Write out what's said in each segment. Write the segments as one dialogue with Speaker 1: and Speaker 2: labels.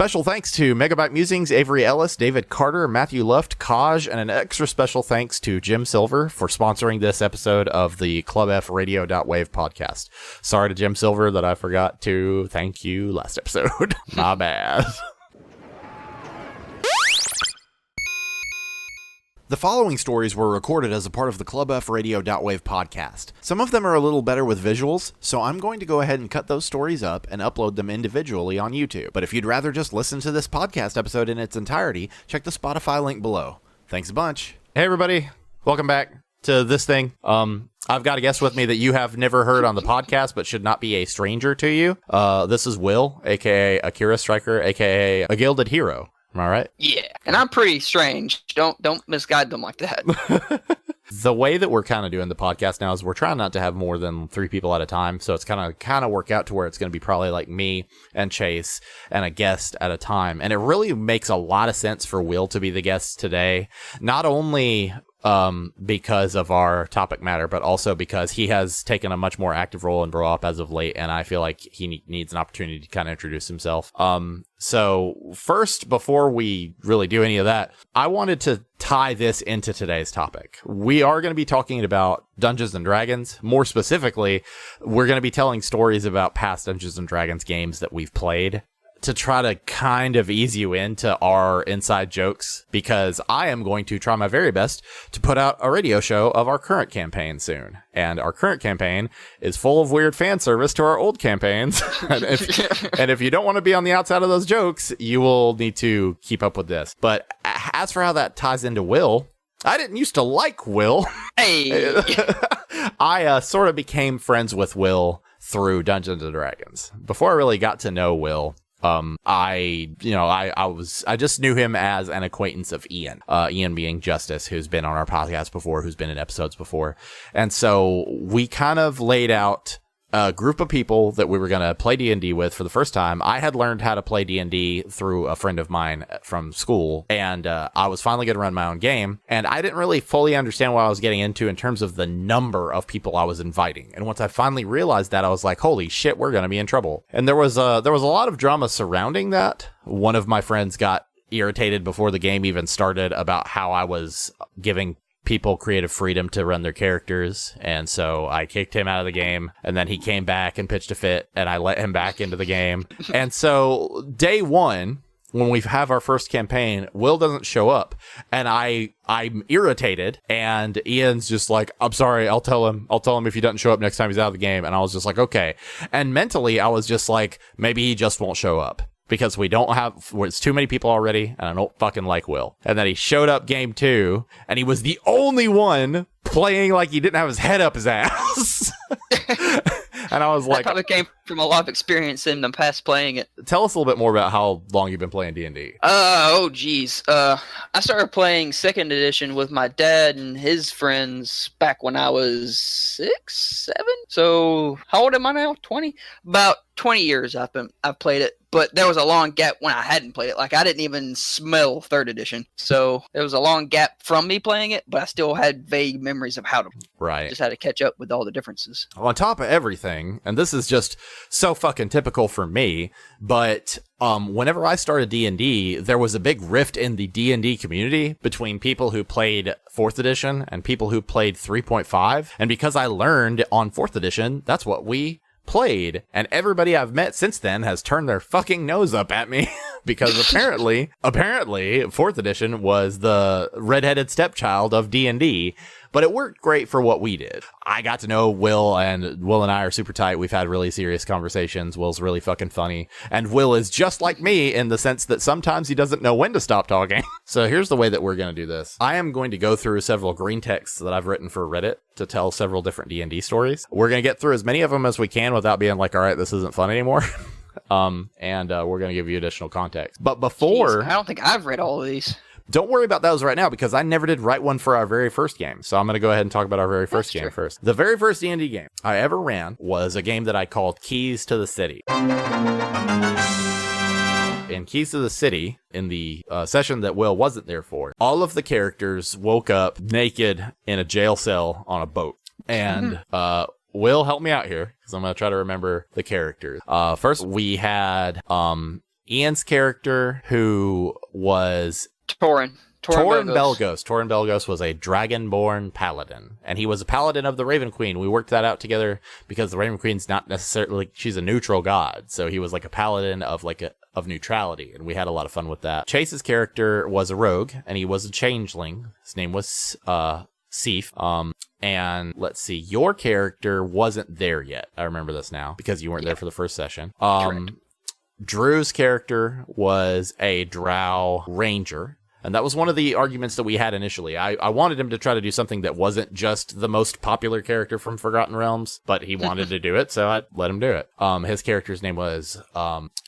Speaker 1: Special thanks to Megabyte Musings, Avery Ellis, David Carter, Matthew Luft, Kaj, and an extra special thanks to Jim Silver for sponsoring this episode of the Club F Radio.wave podcast. Sorry to Jim Silver that I forgot to thank you last episode. My bad. The following stories were recorded as a part of the Club F Radio.wave podcast. Some of them are a little better with visuals, so I'm going to go ahead and cut those stories up and upload them individually on YouTube. But if you'd rather just listen to this podcast episode in its entirety, check the Spotify link below. Thanks a bunch. Hey everybody, welcome back to this thing. I've got a guest with me that you have never heard on the podcast, but should not be a stranger to you. This is Will, aka Akira Striker, aka a Gilded Hero. Am I right?
Speaker 2: Yeah, and I'm pretty strange. Don't misguide them like that.
Speaker 1: The way that we're kind of doing the podcast now is we're trying not to have more than 3 people at a time, so it's kind of work out to where it's going to be probably like me and Chase and a guest at a time. And it really makes a lot of sense for Will to be the guest today, not only because of our topic matter, but also because he has taken a much more active role in Bro Op as of late, and I feel like he needs an opportunity to kind of introduce himself. So first, before we really do any of that, I wanted to tie this into today's topic. We are going to be talking about Dungeons and Dragons. More specifically, we're going to be telling stories about past Dungeons and Dragons games that we've played, to try to kind of ease you into our inside jokes, because I am going to try my very best to put out a radio show of our current campaign soon. And our current campaign is full of weird fan service to our old campaigns. and if you don't want to be on the outside of those jokes, you will need to keep up with this. But as for how that ties into Will, I didn't used to like Will.
Speaker 2: Hey!
Speaker 1: I sort of became friends with Will through Dungeons and Dragons. Before I really got to know Will, I just knew him as an acquaintance of Ian, Ian being Justice, who's been on our podcast before, who's been in episodes before. And so we kind of laid out a group of people that we were going to play D&D with for the first time. I had learned how to play D&D through a friend of mine from school, and I was finally going to run my own game, and I didn't really fully understand what I was getting into in terms of the number of people I was inviting. And once I finally realized that, I was like, holy shit, we're going to be in trouble. And there was a lot of drama surrounding that. One of my friends got irritated before the game even started about how I was giving people creative freedom to run their characters, and so I kicked him out of the game, and then he came back and pitched a fit, and I let him back into the game. And so day one, when we have our first campaign, Will doesn't show up, and I'm irritated, and Ian's just like, I'm sorry, I'll tell him if he doesn't show up next time he's out of the game. And I was just like, okay. And mentally I was just like, maybe he just won't show up, because it's too many people already, and I don't fucking like Will. And then he showed up game 2, and he was the only one playing like he didn't have his head up his ass. And I was like,
Speaker 2: that probably came from a lot of experience in the past playing it.
Speaker 1: Tell us a little bit more about how long you've been playing D&D.
Speaker 2: I started playing 2nd edition with my dad and his friends back when I was 6, 7. So how old am I now? 20? About 20 years I've played it. But there was a long gap when I hadn't played it. Like, I didn't even smell 3rd edition. So there was a long gap from me playing it, but I still had vague memories of how to.
Speaker 1: Right.
Speaker 2: Just had to catch up with all the differences.
Speaker 1: On top of everything, and this is just so fucking typical for me, but whenever I started D&D, there was a big rift in the D&D community between people who played 4th edition and people who played 3.5. And because I learned on 4th edition, that's what we played, and everybody I've met since then has turned their fucking nose up at me because apparently 4th edition was the redheaded stepchild of D&D, but it worked great for what we did. I got to know Will, and Will and I are super tight. We've had really serious conversations. Will's really fucking funny, and Will is just like me in the sense that sometimes he doesn't know when to stop talking. So here's the way that we're going to do this. I am going to go through several green texts that I've written for Reddit to tell several different D&D stories. We're going to get through as many of them as we can without being like, all right, this isn't fun anymore. And we're going to give you additional context. But before...
Speaker 2: Jeez, I don't think I've read all of these.
Speaker 1: Don't worry about those right now, because I never did write one for our very first game. So I'm going to go ahead and talk about our very first game first. The very first D&D game I ever ran was a game that I called Keys to the City. In Keys to the City, in the session that Will wasn't there for, all of the characters woke up naked in a jail cell on a boat. And Will, help me out here, because I'm going to try to remember the characters. First, we had Ian's character, who was
Speaker 2: Torin
Speaker 1: Belgos. Torin Belgos was a dragonborn paladin, and he was a paladin of the Raven Queen. We worked that out together because the Raven Queen's not necessarily, she's a neutral god, so he was like a paladin of of neutrality, and we had a lot of fun with that. Chase's character was a rogue, and he was a changeling. His name was Sif. And let's see, your character wasn't there yet. I remember this now because you weren't there for the first session.
Speaker 2: Correct.
Speaker 1: Drew's character was a drow ranger. And that was one of the arguments that we had initially. I wanted him to try to do something that wasn't just the most popular character from Forgotten Realms, but he wanted to do it, so I let him do it. His character's name was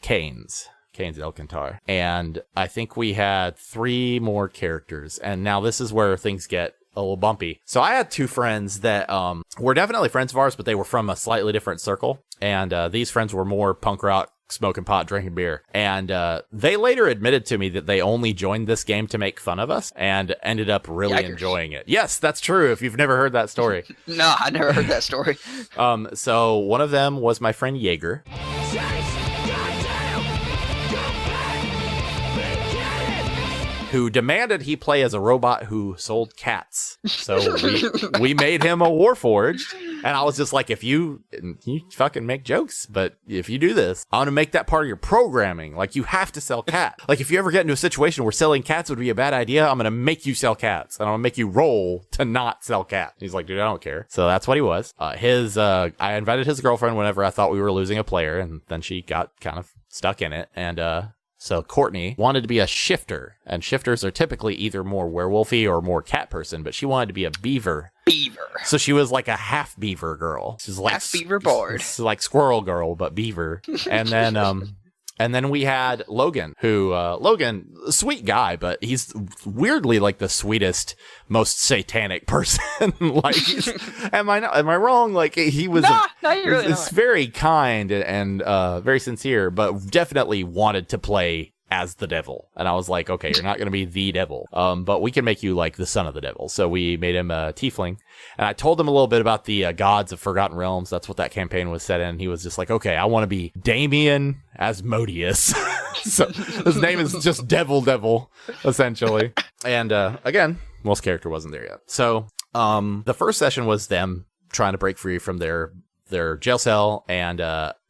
Speaker 1: Canes Elkantar. And I think we had 3 more characters. And now this is where things get a little bumpy. So I had 2 friends that were definitely friends of ours, but they were from a slightly different circle. And these friends were more punk rock, smoking pot, drinking beer. And they later admitted to me that they only joined this game to make fun of us and ended up really enjoying it. Yes, that's true, if you've never heard that story.
Speaker 2: No, I never heard that story.
Speaker 1: So one of them was my friend Jaeger. Who demanded he play as a robot who sold cats. So we made him a Warforged. And I was just like, if you fucking make jokes, but if you do this, I'm going to make that part of your programming. Like, you have to sell cats. Like, if you ever get into a situation where selling cats would be a bad idea, I'm going to make you sell cats. And I'm going to make you roll to not sell cats. He's like, dude, I don't care. So that's what he was. I invited his girlfriend whenever I thought we were losing a player. And then she got kind of stuck in it. And, so Courtney wanted to be a shifter, and shifters are typically either more werewolfy or more cat person, but she wanted to be a beaver. So she was like a half beaver girl. She's like
Speaker 2: half beaver board.
Speaker 1: Like squirrel girl, but beaver. And then we had Logan, who, Logan, sweet guy, but he's weirdly like the sweetest, most satanic person. Like, am I wrong? Like, he was,
Speaker 2: no, you're really not.
Speaker 1: Very kind and very sincere, but definitely wanted to play as the devil. And I was like, okay, you're not going to be the devil, but we can make you like the son of the devil. So we made him a tiefling, and I told him a little bit about the gods of Forgotten Realms. That's what that campaign was set in. He was just like, okay, I want to be Damien Asmodeus. So his name is just Devil, essentially. And again, most character wasn't there yet. So the first session was them trying to break free from their jail cell and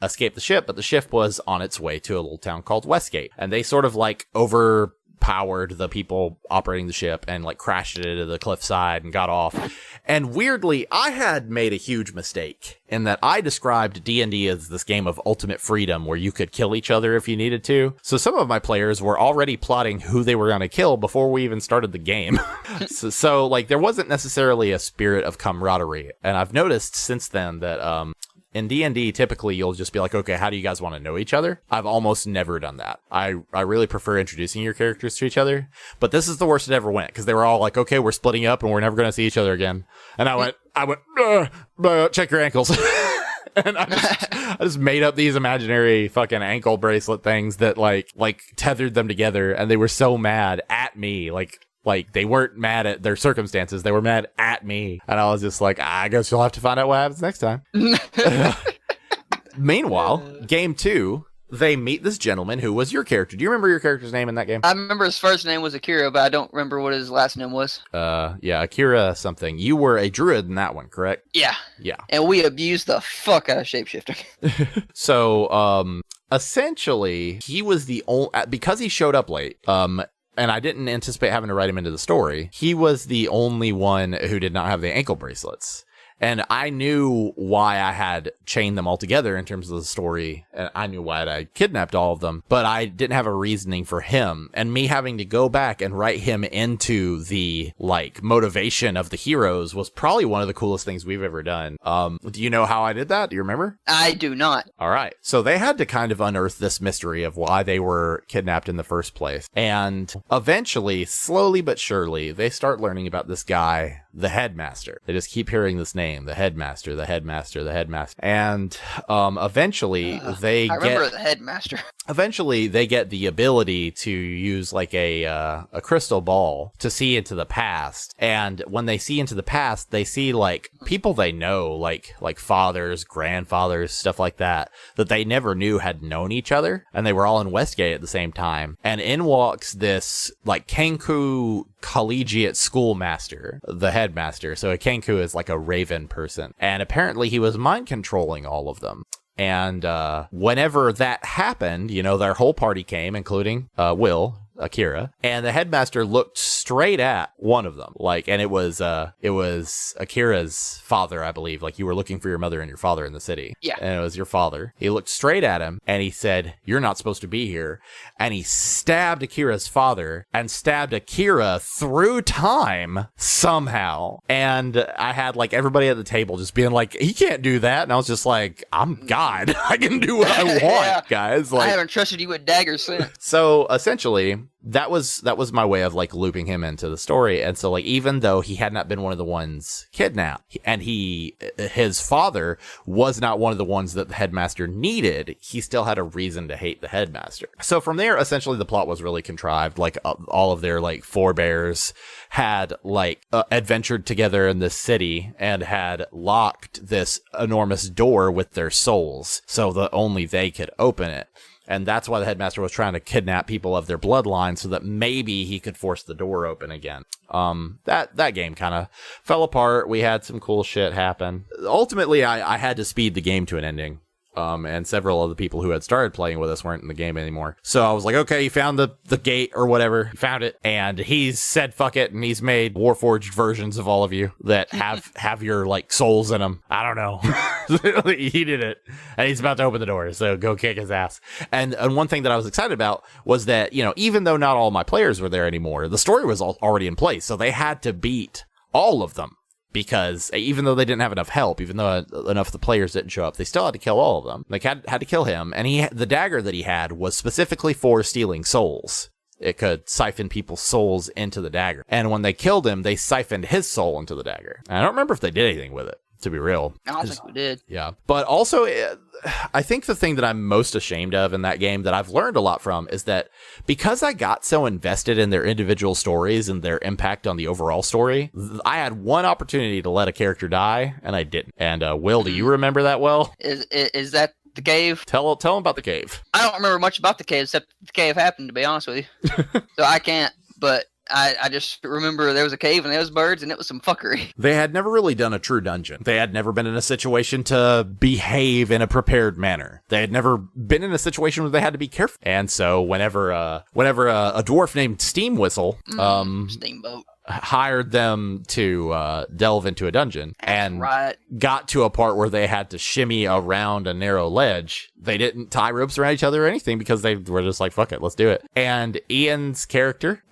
Speaker 1: escape the ship, but the ship was on its way to a little town called Westgate, and they sort of like overpowered the people operating the ship and like crashed it into the cliffside and got off. And weirdly, I had made a huge mistake in that I described D&D as this game of ultimate freedom where you could kill each other if you needed to. So some of my players were already plotting who they were going to kill before we even started the game. so like there wasn't necessarily a spirit of camaraderie. And I've noticed since then that in D&D, typically you'll just be like, okay, how do you guys want to know each other? I've almost never done that. I really prefer introducing your characters to each other, but this is the worst it ever went, because they were all like, okay, we're splitting up and we're never going to see each other again. And I went, check your ankles. And I just made up these imaginary fucking ankle bracelet things that like tethered them together, and they were so mad at me, like they weren't mad at their circumstances. They were mad at me. And I was just like, I guess you'll have to find out what happens next time. Meanwhile, game 2, they meet this gentleman who was your character. Do you remember your character's name in that game?
Speaker 2: I remember his first name was Akira, but I don't remember what his last name was.
Speaker 1: Yeah, Akira something. You were a druid in that one, correct?
Speaker 2: Yeah.
Speaker 1: Yeah.
Speaker 2: And we abused the fuck out of shapeshifting.
Speaker 1: So, essentially, he was the only, because he showed up late, and I didn't anticipate having to write him into the story, he was the only one who did not have the ankle bracelets. And I knew why I had chained them all together in terms of the story. And I knew why I kidnapped all of them, but I didn't have a reasoning for him. And me having to go back and write him into the like motivation of the heroes was probably one of the coolest things we've ever done. Do you know how I did that? Do you remember?
Speaker 2: I do not.
Speaker 1: All right. So they had to kind of unearth this mystery of why they were kidnapped in the first place. And eventually, slowly but surely, they start learning about this guy the headmaster. They just keep hearing this name, the headmaster, the headmaster, the headmaster. And eventually they
Speaker 2: I remember the headmaster.
Speaker 1: Eventually they get the ability to use like a crystal ball to see into the past. And when they see into the past, they see like people they know, like fathers, grandfathers, stuff like that they never knew had known each other. And they were all in Westgate at the same time. And in walks this like Kenku collegiate schoolmaster, the headmaster. So a Kenku is like a raven person. And apparently he was mind controlling all of them. And whenever that happened, you know, their whole party came, including Will, Akira, and the headmaster looked straight at one of them, like, and it was Akira's father, I believe. Like, you were looking for your mother and your father in the city.
Speaker 2: Yeah.
Speaker 1: And it was your father. He looked straight at him and he said, "You're not supposed to be here." And he stabbed Akira's father and stabbed Akira through time somehow. And I had like everybody at the table just being like, "He can't do that." And I was just like, "I'm God. I can do what I want,
Speaker 2: Yeah.
Speaker 1: guys." Like,
Speaker 2: I haven't trusted you with daggers since.
Speaker 1: So essentially, that was my way of like looping him into the story. And so like, even though he had not been one of the ones kidnapped, and his father was not one of the ones that the headmaster needed, he still had a reason to hate the headmaster. So from there, essentially the plot was really contrived. Like all of their like forebears had like adventured together in this city and had locked this enormous door with their souls so that only they could open it. And that's why the headmaster was trying to kidnap people of their bloodline so that maybe he could force the door open again. That game kind of fell apart. We had some cool shit happen. Ultimately, I had to speed the game to an ending. And several of the people who had started playing with us weren't in the game anymore. So I was like, okay, you found the gate or whatever. You found it. And he's said, fuck it. And he's made Warforged versions of all of you that have your like souls in them. I don't know. He did it. And he's about to open the door. So go kick his ass. And one thing that I was excited about was that, you know, even though not all my players were there anymore, the story was already in place. So they had to beat all of them. Because even though they didn't have enough help, even though enough of the players didn't show up, they still had to kill all of them. They had to kill him. And the dagger that he had was specifically for stealing souls. It could siphon people's souls into the dagger. And when they killed him, they siphoned his soul into the dagger. And I don't remember if they did anything with it, to be real.
Speaker 2: I don't think we did.
Speaker 1: Yeah. But also, I think the thing that I'm most ashamed of in that game that I've learned a lot from is that because I got so invested in their individual stories and their impact on the overall story, I had one opportunity to let a character die, and I didn't. And Will, do you remember that well?
Speaker 2: Is that the cave?
Speaker 1: Tell him about the cave.
Speaker 2: I don't remember much about the cave except the cave happened, to be honest with you. So I can't, but I just remember there was a cave and there was birds and it was some fuckery.
Speaker 1: They had never really done a true dungeon. They had never been in a situation to behave in a prepared manner. They had never been in a situation where they had to be careful. And so whenever a dwarf named Steam Whistle,
Speaker 2: Steamboat,
Speaker 1: hired them to delve into a dungeon and got to a part where they had to shimmy around a narrow ledge, they didn't tie ropes around each other or anything because they were just like, fuck it, let's do it. And Ian's character,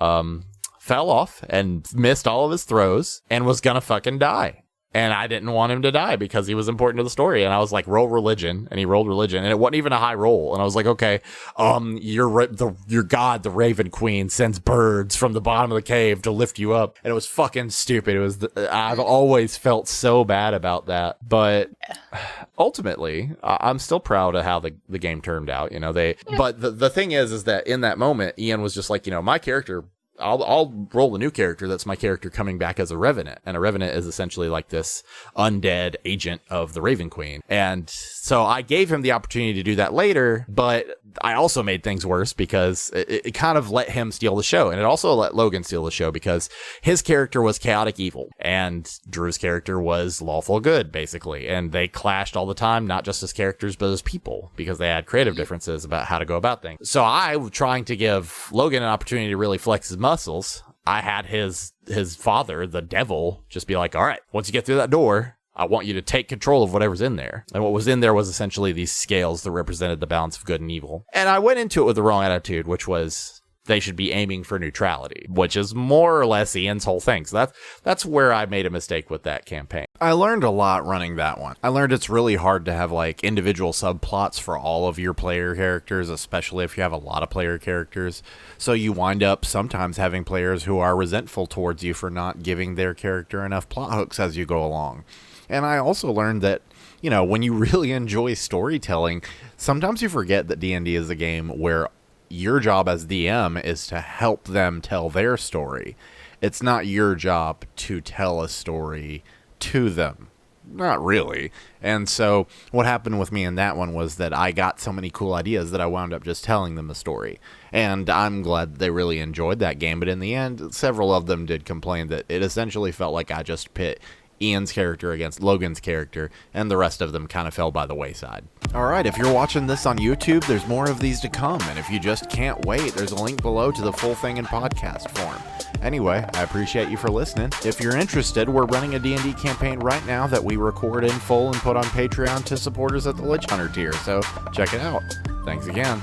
Speaker 1: fell off and missed all of his throws and was gonna fucking die. And I didn't want him to die because he was important to the story. And I was like, roll religion. And he rolled religion. And it wasn't even a high roll. And I was like, okay, your god, the Raven Queen, sends birds from the bottom of the cave to lift you up. And it was fucking stupid. It was, I've always felt so bad about that. But ultimately, I'm still proud of how the game turned out. You know, but the thing is that in that moment, Ian was just like, you know, my character, I'll roll a new character that's my character coming back as a Revenant. And a Revenant is essentially like this undead agent of the Raven Queen. And so I gave him the opportunity to do that later, but I also made things worse because it kind of let him steal the show. And it also let Logan steal the show because his character was chaotic evil and Drew's character was lawful good, basically. And they clashed all the time, not just as characters, but as people, because they had creative differences about how to go about things. So I was trying to give Logan an opportunity to really flex his muscles. I had his father, the devil, just be like, all right, once you get through that door, I want you to take control of whatever's in there. And what was in there was essentially these scales that represented the balance of good and evil. And I went into it with the wrong attitude, which was they should be aiming for neutrality, which is more or less Ian's whole thing. So that's where I made a mistake with that campaign. I learned a lot running that one. I learned it's really hard to have like individual subplots for all of your player characters, especially if you have a lot of player characters. So you wind up sometimes having players who are resentful towards you for not giving their character enough plot hooks as you go along. And I also learned that, you know, when you really enjoy storytelling, sometimes you forget that D&D is a game where your job as DM is to help them tell their story. It's not your job to tell a story to them. Not really. And so what happened with me in that one was that I got so many cool ideas that I wound up just telling them a story. And I'm glad they really enjoyed that game, but in the end, several of them did complain that it essentially felt like I just pit Ian's character against Logan's character, and the rest of them kind of fell by the wayside. Alright, if you're watching this on YouTube, there's more of these to come, and if you just can't wait, there's a link below to the full thing in podcast form. Anyway, I appreciate you for listening. If you're interested, we're running a D&D campaign right now that we record in full and put on Patreon to supporters at the Lich Hunter tier, so check it out. Thanks again.